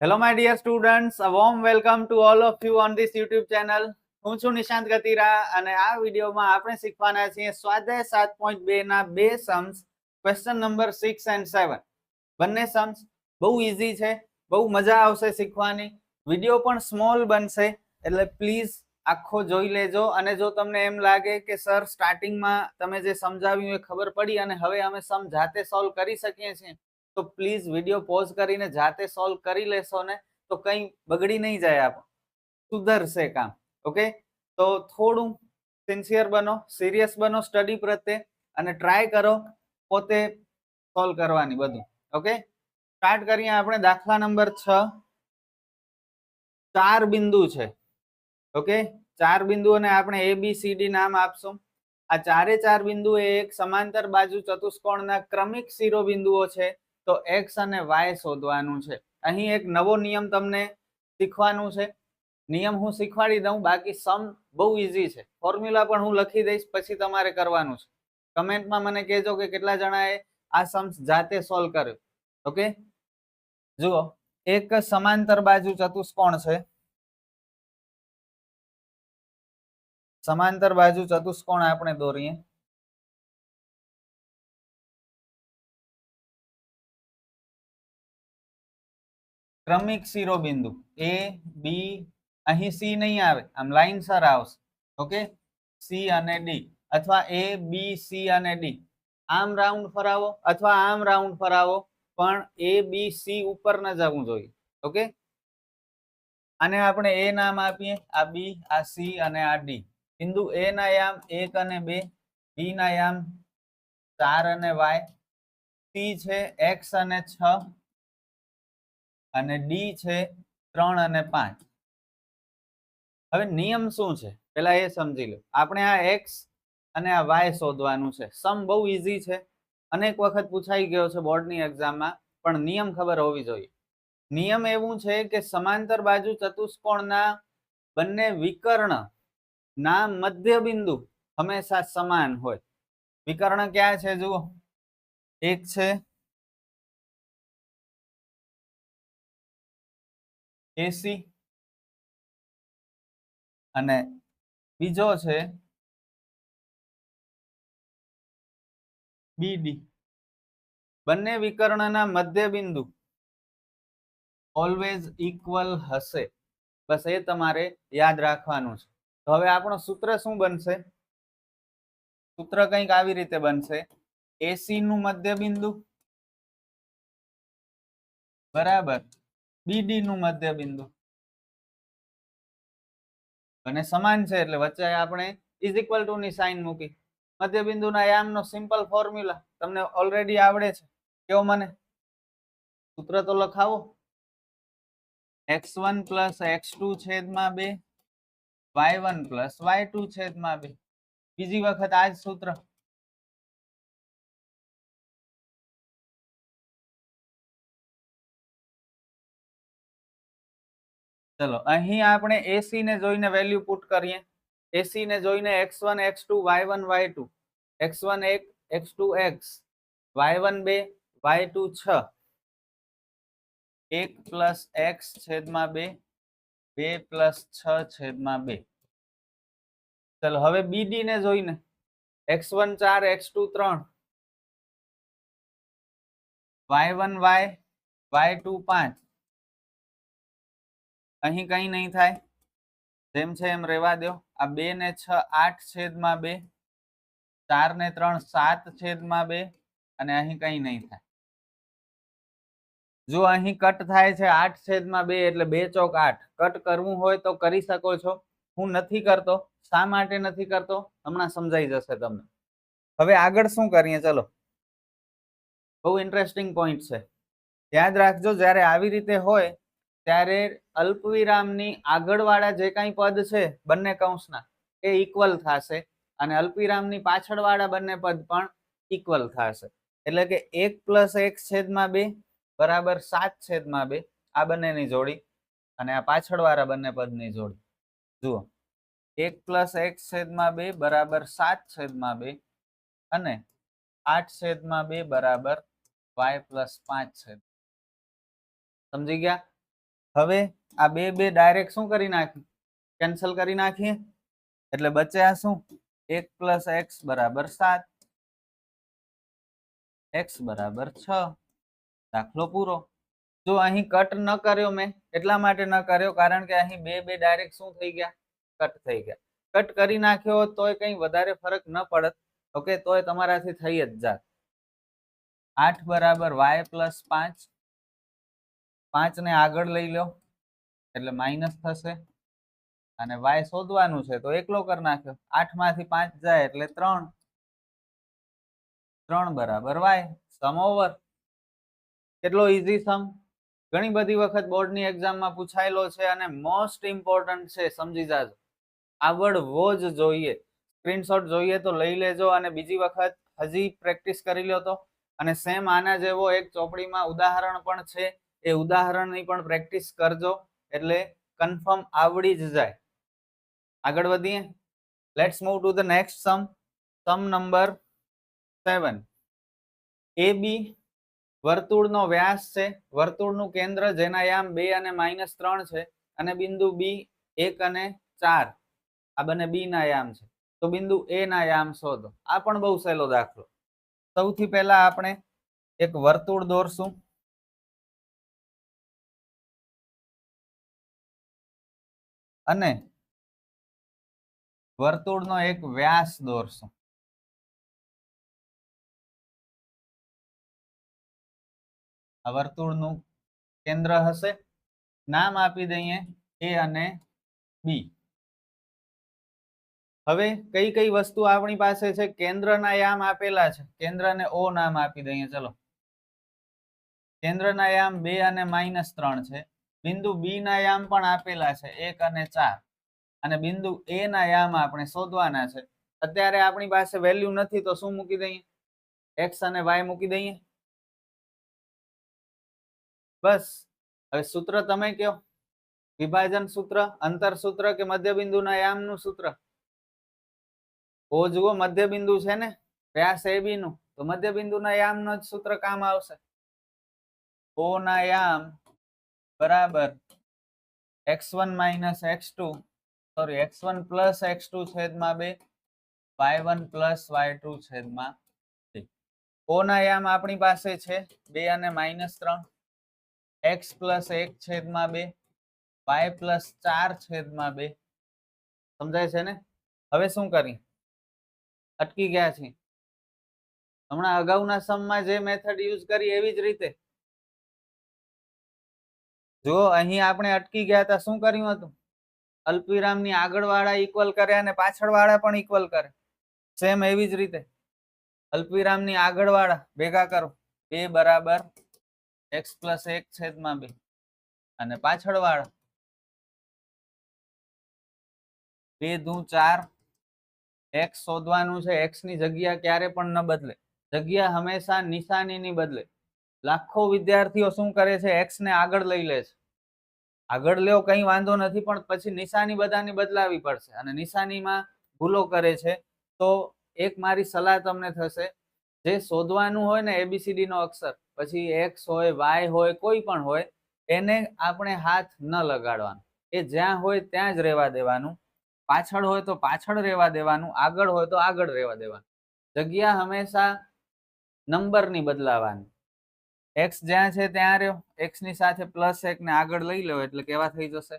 Hello, my dear students. A warm welcome to all of you on this YouTube channel. હું છું નિશાંત ગતિરા અને આ વિડીયોમાં આપણે શીખવાના છીએ સ્વાધ્યાય 7.2 ના બે સમ્સ ક્વેશ્ચન નંબર 6 and 7. બંને સમ્સ બહુ ઈઝી છે, બહુ મજા આવશે શીખવાની. વિડીયો પણ સ્મોલ બનશે એટલે પ્લીઝ આખો જોઈ લેજો. અને જો તમને એમ લાગે કે સર સ્ટાર્ટિંગમાં તમે જે સમજાવ્યું એ ખબર પડી અને હવે અમે સમ જાતે સોલ્વ કરી શકીએ છીએ, તો પ્લીઝ વિડીયો પોઝ કરીને જાતે સોલ્વ કરી લેશો ને તો કંઈ બગડી નહીં જાય, સુધરશે કામ. ઓકે, તો થોડું સિન્સિયર બનો, સિરિયસ બનો સ્ટડી પ્રત્યે અને ટ્રાય કરો પોતે સોલ્વ કરવાની બધું. ઓકે, સ્ટાર્ટ કરીએ આપણે. દાખલા નંબર 6. 4 બિંદુ છે. ઓકે, 4 બિંદુઓને આપણે ABCD નામ આપશું. આ ચારે 4 બિંદુ એ એક સમાંતર બાજુ ચતુષ્કોણના ક્રમિક શિરોબિંદુઓ છે. તો x અને y શોધવાનું છે. અહીં એક નવો નિયમ તમને શીખવાનું છે. નિયમ હું શીખવાડી દઉં, બાકી સમ બહુ ઈઝી છે. ફોર્મ્યુલા પણ હું લખી દઈશ, પછી તમારે કરવાનું છે. કમેન્ટમાં મને કહેજો કે કેટલા જણાએ આ સમ્સ જાતે સોલ્વ કર્યો. ઓકે, જુઓ, એક સમાંતર બાજુ ચતુષ્કોણ છે. સમાંતર બાજુ ચતુષ્કોણ આપણે દોરીએ. ક્રમિક શિરોબિંદુ A B, અહીં C નહીં આવે, આમ લાઈન સર આવશે. ઓકે, C અને D, અથવા A B C અને D. આમ રાઉન્ડ ફરાવો અથવા આમ રાઉન્ડ ફરાવો, પણ A B C ઉપર ન જવું જોઈએ. ઓકે, આને આપણે A નામ આપીએ, આ B, આ C અને આ D. બિંદુ A ના યામ 1 અને 2, B ના યામ 4 અને y, C છે x અને 6 અને D છે 3 અને 5. હવે નિયમ શું છે પેલા એ સમજી લો. આપણે આ x અને આ y શોધવાનું છે. સમ બહુ ઈઝી છે, અનેક વખત પૂછાઈ ગયો છે બોર્ડની એક્ઝામમાં, પણ નિયમ ખબર હોવી જોઈએ. નિયમ એવું છે કે સમાંતર બાજુ ચતુષ્કોણના બંને વિકર્ણ ના મધ્ય બિંદુ હંમેશા સમાન હોય. વિકર્ણ ક્યાં છે જુઓ, એક છે AC અને બીજો છે BD. બંને વિકર્ણના મધ્ય બિંદુ ઓલવેઝ ઇક્વલ હશે. બસ એ તમારે યાદ રાખવાનું છે. તો હવે આપણું સૂત્ર શું બનશે? સૂત્ર કંઈક આવી રીતે બનશે: AC નું મધ્ય બિંદુ બરાબર BD નું મધ્ય બિંદુ, અને સમાન છે એટલે વચ્ચે આપણે ઇઝ ઇક્વલ ટુ ની સાઇન મૂકી. મધ્ય બિંદુના યામનો સિમ્પલ ફોર્મ્યુલા તમને ઓલરેડી આવડે છે. કેવો મને સૂત્ર તો લખાવો. x1 + x2 છેદમાં 2, y1 + y2 છેદમાં 2. બીજી વખત આ જ સૂત્ર. ચલો, અહીં આપણે AC ને જોઈને વેલ્યુ પુટ કરીએ. AC ને જોઈને x1 x2 y1 y2, x1 1 x2 x, y1 2 y2 6, 1 + x છેદમાં 2, 2 + 6 છેદમાં 2. ચલો, હવે BD ને જોઈને x1 4 x2 3, y1 y, y2 5. અહીં કઈ નહીં થાય, જેમ છે એમ રહેવા દો. આ 2 ને 6 8 છેદમાં 2, 4 ને 3 7 છેદમાં 2, અને અહીં કઈ નહીં થાય. જો અહીં કટ થાય છે 8 છેદમાં 2 એટલે 2 ચોક 8. કટ કરવું હોય તો કરી શકો છો, હું નથી કરતો. શા માટે નથી કરતો હમણાં સમજાઈ જશે તમને. હવે આગળ શું કરીએ? ચલો, બહુ ઇન્ટરેસ્ટિંગ પોઈન્ટ છે, યાદ રાખજો. જ્યારે આવી રીતે હોય ત્યારે અલ્પવિરામની આગળવાળા જે કાંઈ પદ છે બંને કૌંસના, એ ઇક્વલ થશે, અને અલ્પવિરામની પાછળવાળા બંને પદ પણ ઇક્વલ થશે. એટલે કે 1 + x છેદમાં 2 બરાબર 7 છેદમાં 2. આ બંનેની જોડી અને આ પાછળવાળા બંને પદની જોડી. જુઓ, 1 + x છેદમાં 2 બરાબર 7 છેદમાં 2, અને 8 છેદમાં 2 બરાબર y + 5 છે. સમજી ગયા? હવે આ બે બે ડાયરેક્ટ શું કરી નાખી, કેન્સલ કરી નાખીએ, એટલે બચ્યા શું 1 + x = 7, x = 6. દાખલો પૂરો. જો અહીં કટ ન કર્યો મેં, એટલા માટે ન કર્યો કારણ કે અહીં બે બે ડાયરેક્ટ શું થઈ ગયા, કટ થઈ ગયા. કટ કરી નાખ્યો તોય કંઈ વધારે ફરક ન પડત. ઓકે, તોય તમારાથી થઈ જ જાત. 8 = y + 5. 5 ને આગળ લઈ લો એટલે માઇનસ થશે, અને y શોધવાનું છે તો એકલો કરી નાખ્યો. 8 માંથી 5 જાય એટલે 3. 3 = y. સમ ઓવર. કેટલો ઈઝી સમ. ઘણી બધી વખત બોર્ડની એક્ઝામમાં પૂછાયેલો છે અને મોસ્ટ ઇમ્પોર્ટન્ટ છે, સમજી જાજો. આવડવો જ જોઈએ. સ્ક્રીનશોટ જોઈએ તો લઈ લેજો અને બીજી વખત હજી પ્રેક્ટિસ કરી લો તો. અને સેમ આના જેવો એક ચોપડીમાં ઉદાહરણ પણ છે, એ ઉદાહરણની પણ પ્રેક્ટિસ કરજો એટલે કન્ફર્મ આવડી જ જાય. આગળ વધીએ. Let's move to the next sum. Sum number 7. AB વર્તુળનો વ્યાસ છે, વર્તુળનું કેન્દ્ર જેના યામ 2 અને -3 છે, અને બિંદુ B 1 અને 4 આ બંને B ના યામ છે, તો બિંદુ A ના યામ શોધો. આ પણ બહુ સહેલો દાખલો. સૌથી પહેલા આપણે એક વર્તુળ દોરશું. અને વર્તુળનો એક વ્યાસ દોરશું. આ વર્તુળનું કેન્દ્ર હશે. નામ આપી દઈએ A અને B. હવે કઈ કઈ વસ્તુ આપણી પાસે છે, કેન્દ્રના યામ આપેલા છે, કેન્દ્રને O નામ આપી દઈએ. ચલો, કેન્દ્રના યામ 2 અને -3 છે. બિંદુ B ના યામ પણ આપેલા છે 1 અને 4, અને બિંદુ A ના યામ આપણે શોધવાના છે. અત્યારે આપણી પાસે વેલ્યુ નથી તો શું મૂકી દઈએ, x અને y મૂકી દઈએ. બસ. હવે સૂત્ર તમે કયો, વિભાજન સૂત્ર, અંતર સૂત્ર કે મધ્યબિંદુના યામનું સૂત્ર? ઓ જુઓ મધ્યબિંદુ છે ને, વ્યાસ AB નું, તો મધ્યબિંદુના યામનો જ સૂત્ર કામ આવશે. O ના યામ બરાબર x1 - x2 sorry x1 + x2 છેદમાં 2, y1 + y2 છેદમાં 3. O ના યામ આપણી પાસે છે 2 અને -3, x + 1 છેદમાં 2, y + 4 છેદમાં 2. સમજાય છે ને? હવે શું કરી, અટકી ગયા છે. હમણાં અગાઉના સમમાં જે મેથડ યુઝ કરી એવી જ રીતે. જો અહીં આપણે અટકી ગયા હતા, શું કર્યું હતું, અલ્પવિરામની આગળવાળા ઇક્વલ કરે અને પાછળવાળા પણ ઇક્વલ કરે. સેમ એવી જ રીતે અલ્પવિરામની આગળવાળા ભેગા કરો, 2 = x + 1 છેદમાં 2, અને પાછળવાળા 2 દુ 4. x શોધવાનું છે. x ની જગ્યા ક્યારે પણ ન બદલે, જગ્યા હંમેશા નિશાનીની બદલે. લાખો વિદ્યાર્થીઓ શું કરે છે, x ને આગળ લઈ લે છે. આગળ લ્યો કંઈ વાંધો નથી, પણ પછી નિશાની બધાની બદલાવી પડશે અને નિશાનીમાં ભૂલો કરે છે. તો એક મારી સલાહ તમને થશે, જે શોધવાનું હોય ને ABCD નો અક્ષર, પછી x હોય y હોય કોઈ પણ હોય, એને આપણે હાથ ન લગાડવાનો. એ જ્યાં હોય ત્યાં જ રહેવા દેવાનું. પાછળ હોય તો પાછળ રહેવા દેવાનું, આગળ હોય તો આગળ રહેવા દેવાનું. જગ્યા હંમેશા નંબરની બદલાવાની. x જ્યાં છે ત્યાં રહ્યો, x ની સાથે +1 ને આગળ લઈ લો એટલે કેવા થઈ જશે,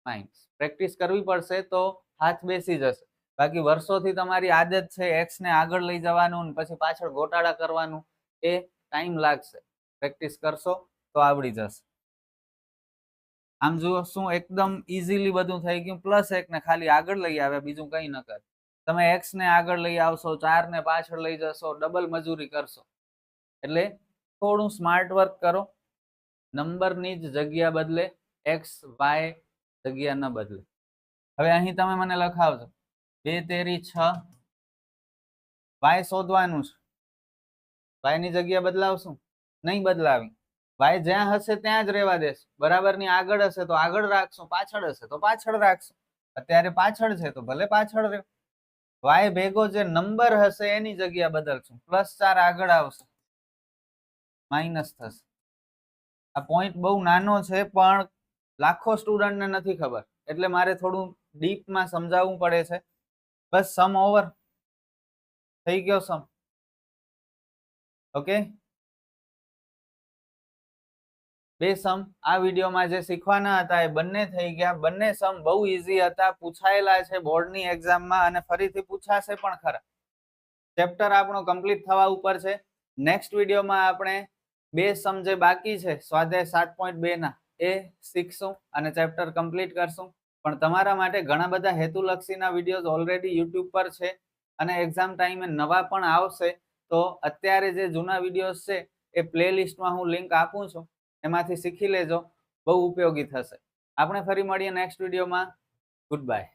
માઇનસ. પ્રેક્ટિસ કરવી પડશે તો હાથ બેસી જશે. બાકી વર્ષોથી તમારી આદત છે x ને આગળ લઈ જવાનું ને પછી પાછળ ગોટાળા કરવાનું, એ ટાઈમ લાગશે. પ્રેક્ટિસ કરશો તો આવડી જશે. આમ જુઓ શું એકદમ ઈઝીલી બધું થઈ ગયું. +1 ને ખાલી આગળ લઈ આવે, બીજું કંઈ ન કરે. તમે x ને આગળ લઈ આવશો, 4 ને પાછળ લઈ જશો, ડબલ મજૂરી કરશો. એટલે થોડું સ્માર્ટ વર્ક કરો. નંબરની જ જગ્યા બદલે, x y જગ્યા ન બદલે. હવે અહીં તમે મને લખાવજો 2 તેરી 6. y શોધવાનું છે, y ની જગ્યા બદલાવશું નહીં, બદલાવી. y જ્યાં હશે ત્યાં જ રહેવા દેશું. બરાબરની આગળ હશે તો આગળ રાખશું, પાછળ હશે તો પાછળ રાખશું. અત્યારે પાછળ છે તો ભલે પાછળ રહ્યો. y ભેગો જે નંબર હશે એની જગ્યા બદલશું. +4 આગળ આવશે, માઇનસ થશે. આ પોઈન્ટ બહુ નાનો છે પણ લાખો સ્ટુડન્ટને નથી ખબર, એટલે મારે થોડું ડીપમાં સમજાવવું પડે છે. બસ સમ ઓવર થઈ ગયો સમ. ઓકે, બે સમ આ વિડીયોમાં જે શીખવાના હતા એ બંને થઈ ગયા. બંને સમ બહુ ઈઝી હતા, પૂછાયેલા છે બોર્ડની એક્ઝામમાં અને ફરીથી પૂછાશે પણ ખરા. ચેપ્ટર આપણો કમ્પ્લીટ થવા ઉપર છે. નેક્સ્ટ વિડીયોમાં આપણે બે સમ જે બાકી છે સ્વાધ્યાય 7.2 ના એ શીખશું અને ચેપ્ટર કમ્પ્લીટ કરશું. પણ તમારા માટે ઘણા બધા હેતુલક્ષીના વિડીયોઝ ઓલરેડી યુટ્યુબ પર છે અને એક્ઝામ ટાઈમે નવા પણ આવશે. તો અત્યારે જે જૂના વિડીયોઝ છે એ પ્લેલિસ્ટમાં હું લિંક આપું છું, એમાંથી શીખી લેજો, બહુ ઉપયોગી થશે. આપણે ફરી મળીએ નેક્સ્ટ વિડીયોમાં. Good bye.